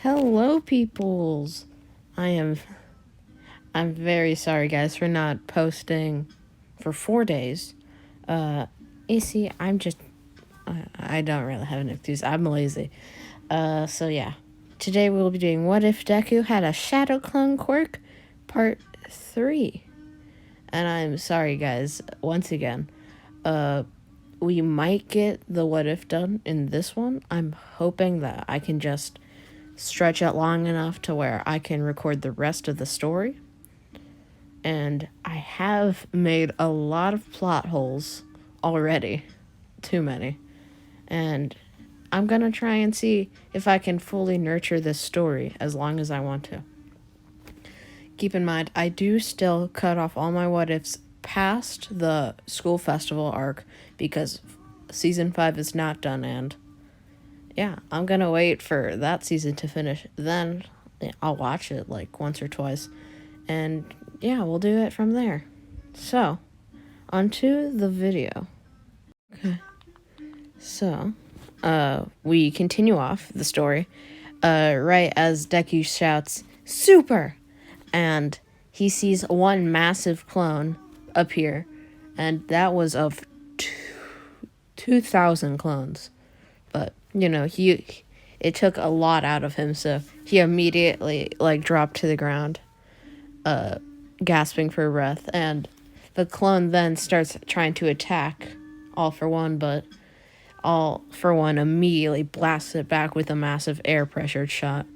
Hello, peoples. I am. I'm very sorry, guys, for not posting for 4 days. You see, I'm just. I don't really have an excuse. I'm lazy. So yeah. Today we'll be doing What If Deku Had a Shadow Clone Quirk, Part 3. And I'm sorry, guys, once again. We might get the What If done in this one. I'm hoping that I can just stretch it long enough to where I can record the rest of the story. And I have made a lot of plot holes already. Too many. And I'm gonna try and see if I can fully nurture this story as long as I want to. Keep in mind, I do still cut off all my what ifs past the school festival arc because season 5 is not done, and yeah, I'm gonna wait for that season to finish. Then I'll watch it like once or twice, and yeah, we'll do it from there. So, onto the video. Okay. So, we continue off the story, right as Deku shouts, "Super!" And he sees one massive clone appear, and that was of 2,000 clones. But, it took a lot out of him, so he immediately, dropped to the ground, gasping for breath, and the clone then starts trying to attack All For One, but All For One immediately blasts it back with a massive air pressure shot.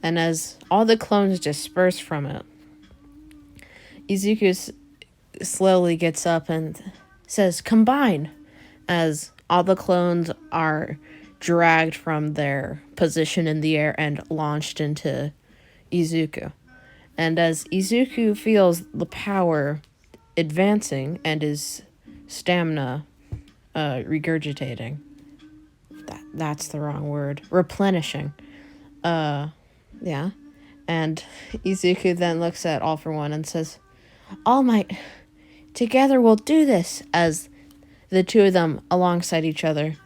And as all the clones disperse from it, Izuku slowly gets up and says, "Combine!" as all the clones are dragged from their position in the air and launched into Izuku. And as Izuku feels the power advancing and his stamina regurgitating, that's the wrong word, replenishing, yeah. And Izuku then looks at All For One and says, "All Might, together we'll do this," as the two of them, alongside each other,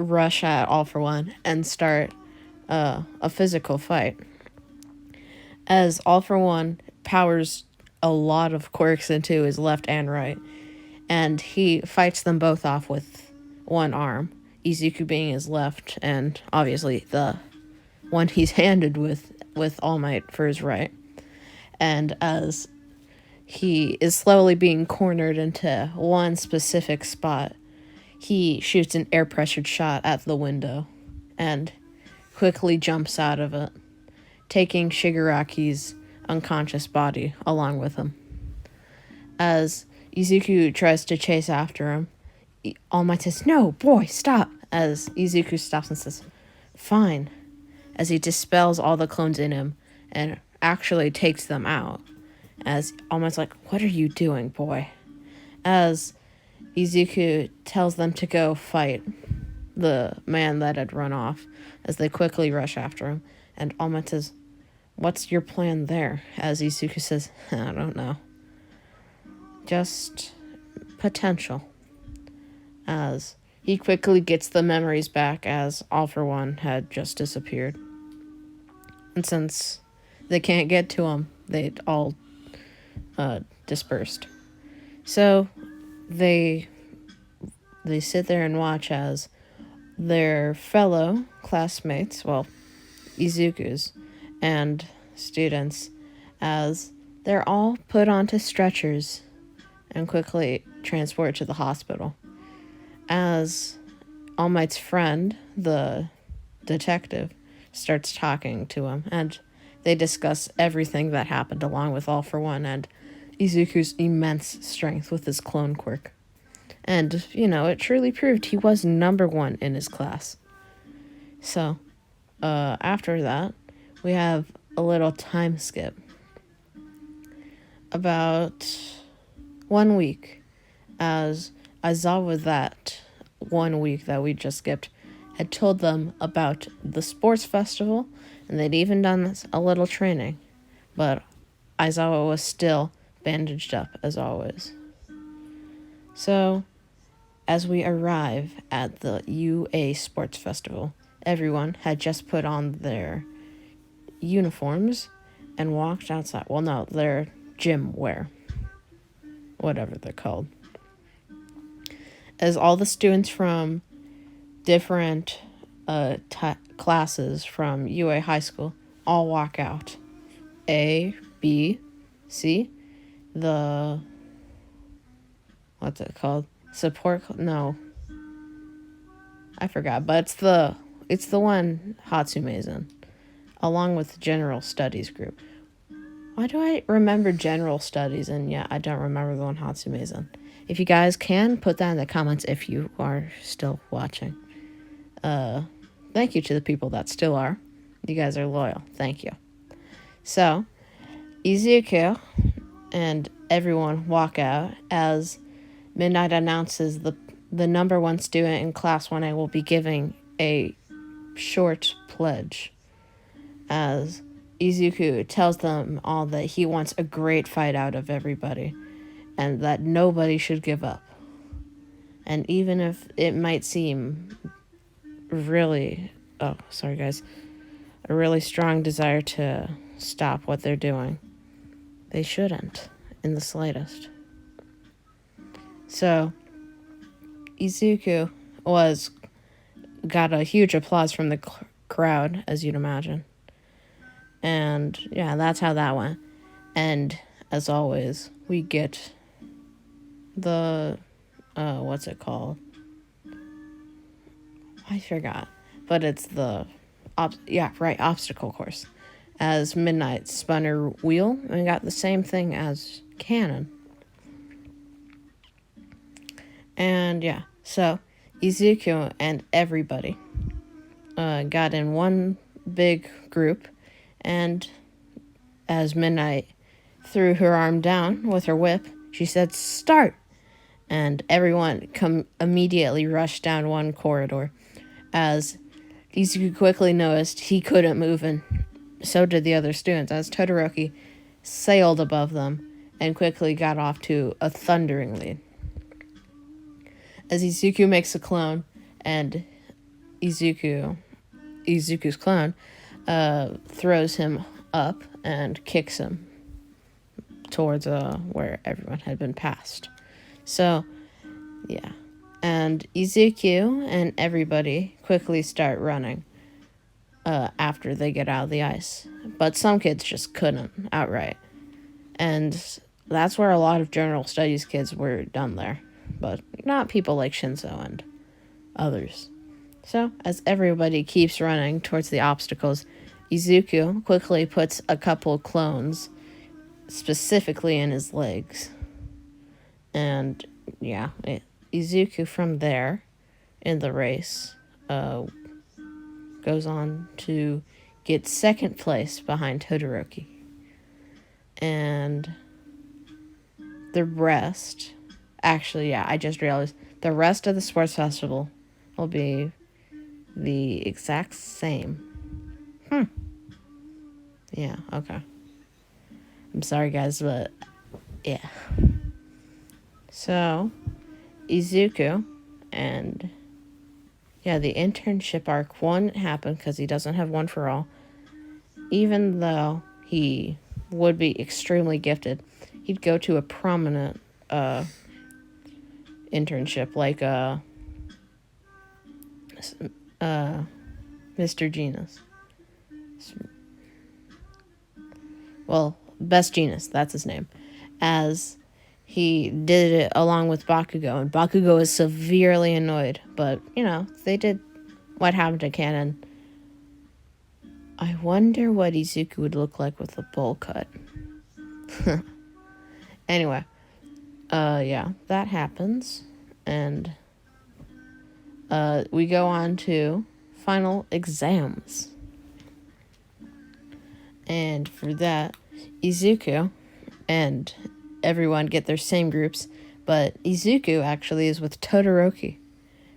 rush at All For One and start a physical fight. As All For One powers a lot of quirks into his left and right, and he fights them both off with one arm, Izuku being his left, and obviously the one he's handed with All Might for his right. And as he is slowly being cornered into one specific spot, he shoots an air pressured shot at the window and quickly jumps out of it, taking Shigaraki's unconscious body along with him. As Izuku tries to chase after him, All Might says, "No, boy, stop," as Izuku stops and says, "Fine," as he dispels all the clones in him and actually takes them out. As All Might's like, "What are you doing, boy?" As Izuku tells them to go fight the man that had run off, as they quickly rush after him. And All Might says, "What's your plan there?" As Izuku says, "I don't know. Just potential." As he quickly gets the memories back, as All For One had just disappeared. And since they can't get to him, they'd all dispersed. So they sit there and watch as their fellow classmates, well, Izuku's, and students, as they're all put onto stretchers and quickly transported to the hospital. As All Might's friend, the detective, starts talking to him, and they discuss everything that happened along with All For One and Izuku's immense strength with his clone quirk. And, it truly proved he was number one in his class. So, after that, we have a little time skip. About 1 week, as Aizawa that 1 week that we just skipped had told them about the sports festival, and they'd even done a little training. But Aizawa was still bandaged up, as always. So, as we arrive at the UA Sports Festival, everyone had just put on their uniforms and walked outside. Well, no, their gym wear, whatever they're called. As all the students from different classes from UA High School all walk out. A, B, C, the, what's it called? No, I forgot, but it's the one Hatsume's in, along with the General Studies group. Why do I remember General Studies and yet I don't remember the one Hatsume's in? If you guys can, put that in the comments if you are still watching. Thank you to the people that still are. You guys are loyal. Thank you. So, Izuku and everyone walk out as Midnight announces the number one student in Class 1A will be giving a short pledge, as Izuku tells them all that he wants a great fight out of everybody and that nobody should give up. And even if it might seem really, a really strong desire to stop what they're doing, they shouldn't in the slightest. So, Izuku got a huge applause from the crowd, as you'd imagine. And yeah, that's how that went. And as always, we get the, what's it called? I forgot. But it's the, obstacle course. As Midnight spun her wheel and got the same thing as Cannon. And yeah, so Izuku and everybody got in one big group, and as Midnight threw her arm down with her whip, she said, "Start!" And everyone immediately rushed down one corridor, as Izuku quickly noticed he couldn't move, and so did the other students, as Todoroki sailed above them and quickly got off to a thundering lead. As Izuku makes a clone, and Izuku's clone throws him up and kicks him towards where everyone had been passed. So, yeah. And Izuku and everybody quickly start running after they get out of the ice. But some kids just couldn't outright. And that's where a lot of general studies kids were done there. But not people like Shinzo and others. So, as everybody keeps running towards the obstacles, Izuku quickly puts a couple clones specifically in his legs. And, yeah, Izuku from there, in the race, goes on to get second place behind Todoroki. And the rest... Actually, yeah, I just realized the rest of the sports festival will be the exact same. Yeah, okay. I'm sorry, guys, but yeah. So, Izuku and yeah, the internship arc won't happen because he doesn't have one for all. Even though he would be extremely gifted, he'd go to a prominent internship like Mr. Genus. Well, Best Genus, that's his name. As he did it along with Bakugo, and Bakugo is severely annoyed, but, you know, they did what happened to Cannon. I wonder what Izuku would look like with a bowl cut. Anyway, yeah, that happens, and we go on to final exams. And for that, Izuku and everyone get their same groups, but Izuku actually is with Todoroki,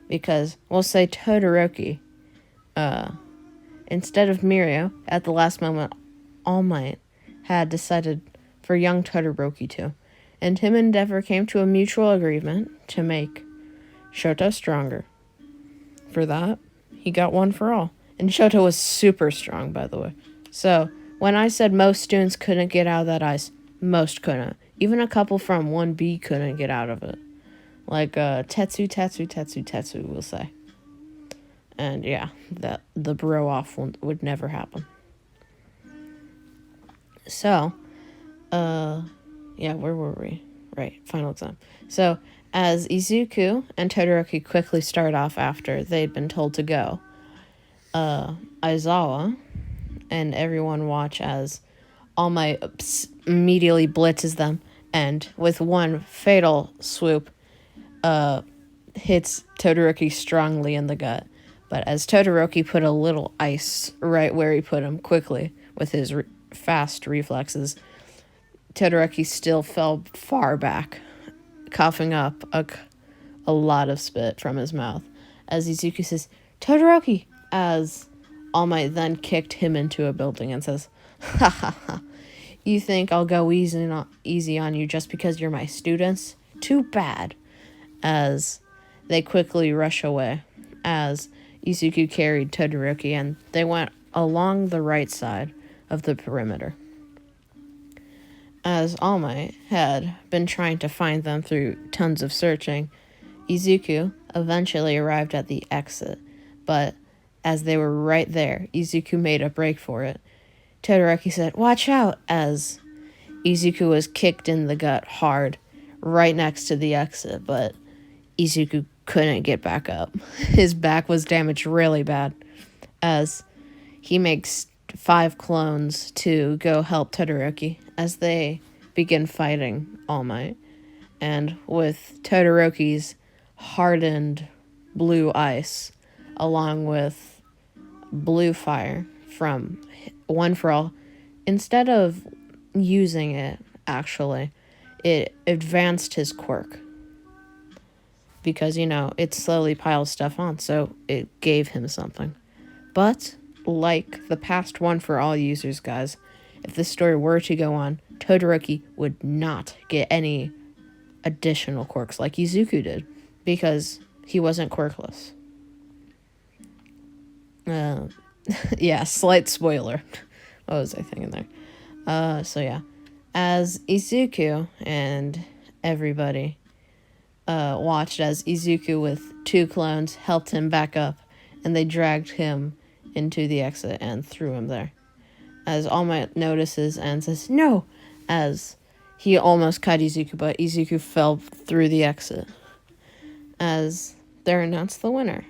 because we'll say Todoroki, instead of Mirio, at the last moment, All Might had decided for young Todoroki to, and him and Endeavor came to a mutual agreement to make Shoto stronger. For that, he got one for all, and Shoto was super strong, by the way. So, When I said most students couldn't get out of that ice, most couldn't. Even a couple from 1B couldn't get out of it. Like Tetsu will say. And yeah, that the bro off would never happen. So, yeah, where were we? Right, final exam. So, as Izuku and Todoroki quickly start off after they'd been told to go, Aizawa and everyone watch as All Might immediately blitzes them and with one fatal swoop hits Todoroki strongly in the gut. But as Todoroki put a little ice right where he put him quickly with his fast reflexes, Todoroki still fell far back, coughing up a lot of spit from his mouth. As Izuku says, "Todoroki!" as All Might then kicked him into a building and says, "Ha ha ha. You think I'll go easy on you just because you're my students? Too bad." As they quickly rush away, as Izuku carried Todoroki and they went along the right side of the perimeter. As All Might had been trying to find them through tons of searching, Izuku eventually arrived at the exit, but as they were right there, Izuku made a break for it. Todoroki said, "Watch out," as Izuku was kicked in the gut hard, right next to the exit, but Izuku couldn't get back up. His back was damaged really bad, as he makes 5 clones to go help Todoroki as they begin fighting All Might. And with Todoroki's hardened blue ice, along with blue fire from One for All, instead of using it, actually, it advanced his quirk. Because, it slowly piles stuff on, so it gave him something. But, like the past One for All users, guys, if this story were to go on, Todoroki would not get any additional quirks like Izuku did, because he wasn't quirkless. Yeah, slight spoiler. What was I thinking there? So yeah, as Izuku and everybody watched as Izuku with 2 clones helped him back up, and they dragged him into the exit and threw him there. As All Might notices and says, "No!" as he almost cut Izuku, but Izuku fell through the exit. As they're announced the winner.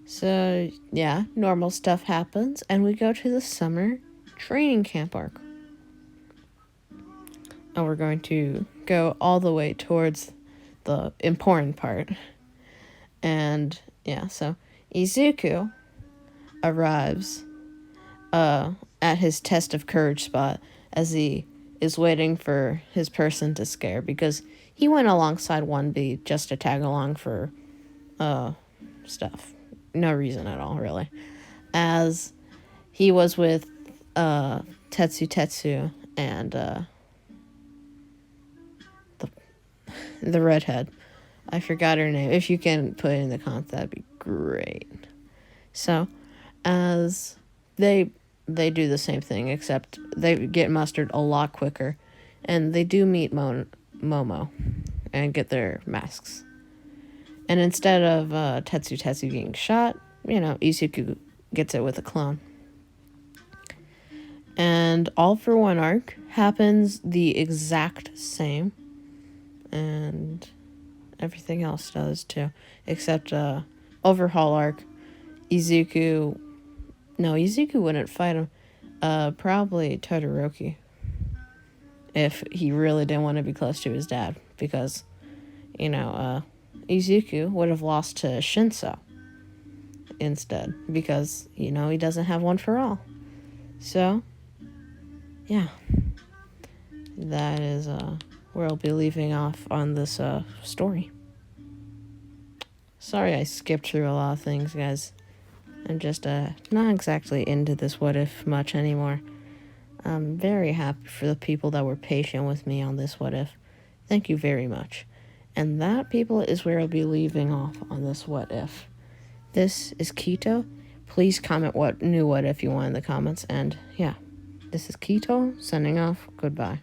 So, yeah, normal stuff happens, and we go to the summer training camp arc. And we're going to go all the way towards the important part. And, yeah, so Izuku arrives at his test of courage spot as he is waiting for his person to scare, because he went alongside 1B just to tag along for stuff. No reason at all, really. As he was with Tetsu and the redhead. I forgot her name. If you can put it in the comments, that'd be great. So, as they do the same thing, except they get mustered a lot quicker, and they do meet Momo and get their masks. And instead of Tetsu getting shot, Izuku gets it with a clone. And All for One arc happens the exact same, and everything else does too, except Overhaul arc. Izuku wouldn't fight him. Probably Todoroki, if he really didn't want to be close to his dad, because Izuku would have lost to Shinso instead, because he doesn't have One for All. So yeah, that is where I'll be leaving off on this story. Sorry I skipped through a lot of things, guys. I'm just not exactly into this what if much anymore. I'm very happy for the people that were patient with me on this what if. Thank you very much. And that, people, is where I'll be leaving off on this what if. This is Keto. Please comment what new what if you want in the comments. And yeah, This is Keto, signing off. Goodbye.